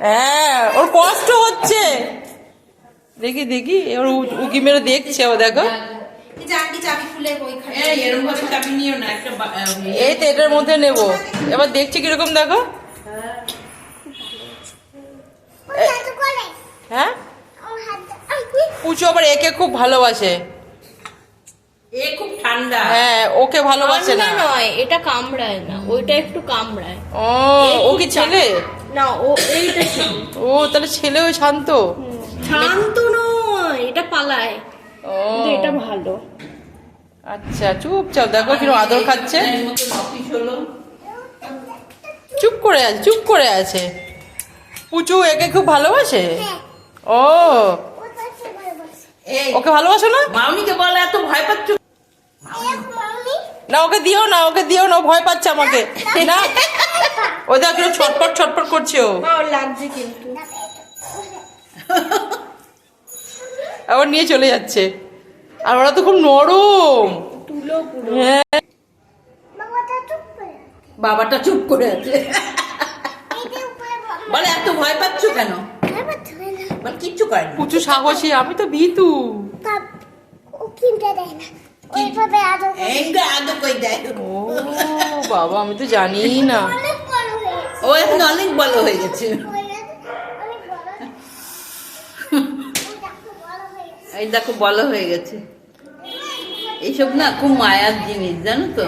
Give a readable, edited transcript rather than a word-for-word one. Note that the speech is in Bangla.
হ্যাঁ, ওর কষ্ট হচ্ছে। দেখি দেখি, ওর উকি মেরে দেখছে, ও দেখো। এই তো এটার মধ্যে নেবো, এবার দেখছি কিরকম, দেখো। হ্যাঁ, পুচু আবার একে খুব ভালোবাসে। এ খুব ঠান্ডা। হ্যাঁ, ওকে ভালোবাসে না। নয়, এটা কামড়ায় না, ওইটা একটু কামড়ায়। ও কি ছেলে? না, ও এইটা ছেলে। ও তাহলে ছেলে, ওই শান্ত। শান্ত নয়, এটা পালায়। ও এটা ভালো। আচ্ছা, চুপচাপ দেখো কিরকম আদর খাচ্ছে। চুপ করে আছে, চুপ করে আছে। পুচু একে খুব ভালোবাসে। ও ওকে ভালোবাসো না? মাউনিকে বলে এত ভয় পাচ্ছ না, ওকে দিও না, ওকে দিও না, ও ভয় পাচ্ছে আমাকে। না, ও দেখো ছটপট ছটপট করছে ও। লাগছে কিন্তু। আবার নিয়ে চলে যাচ্ছে। আর ওরা তো খুব নরম। তুলো পুরো। হ্যাঁ, বাবাটা চুপ করে আছে। বলে এত ভয় পাচ্ছ কেন? বল কিচ্ছু করে না। পুচু সাহসী, আমি তো ভীতু। এইটা আদর কই দেয়। ও বাবা, আমি তো জানি না। ও এখন অনেক বড় হয়ে গেছে। এই দেখো বড় হয়ে গেছে। এইসব না খুব মায়ার জিনিস, জানো তো।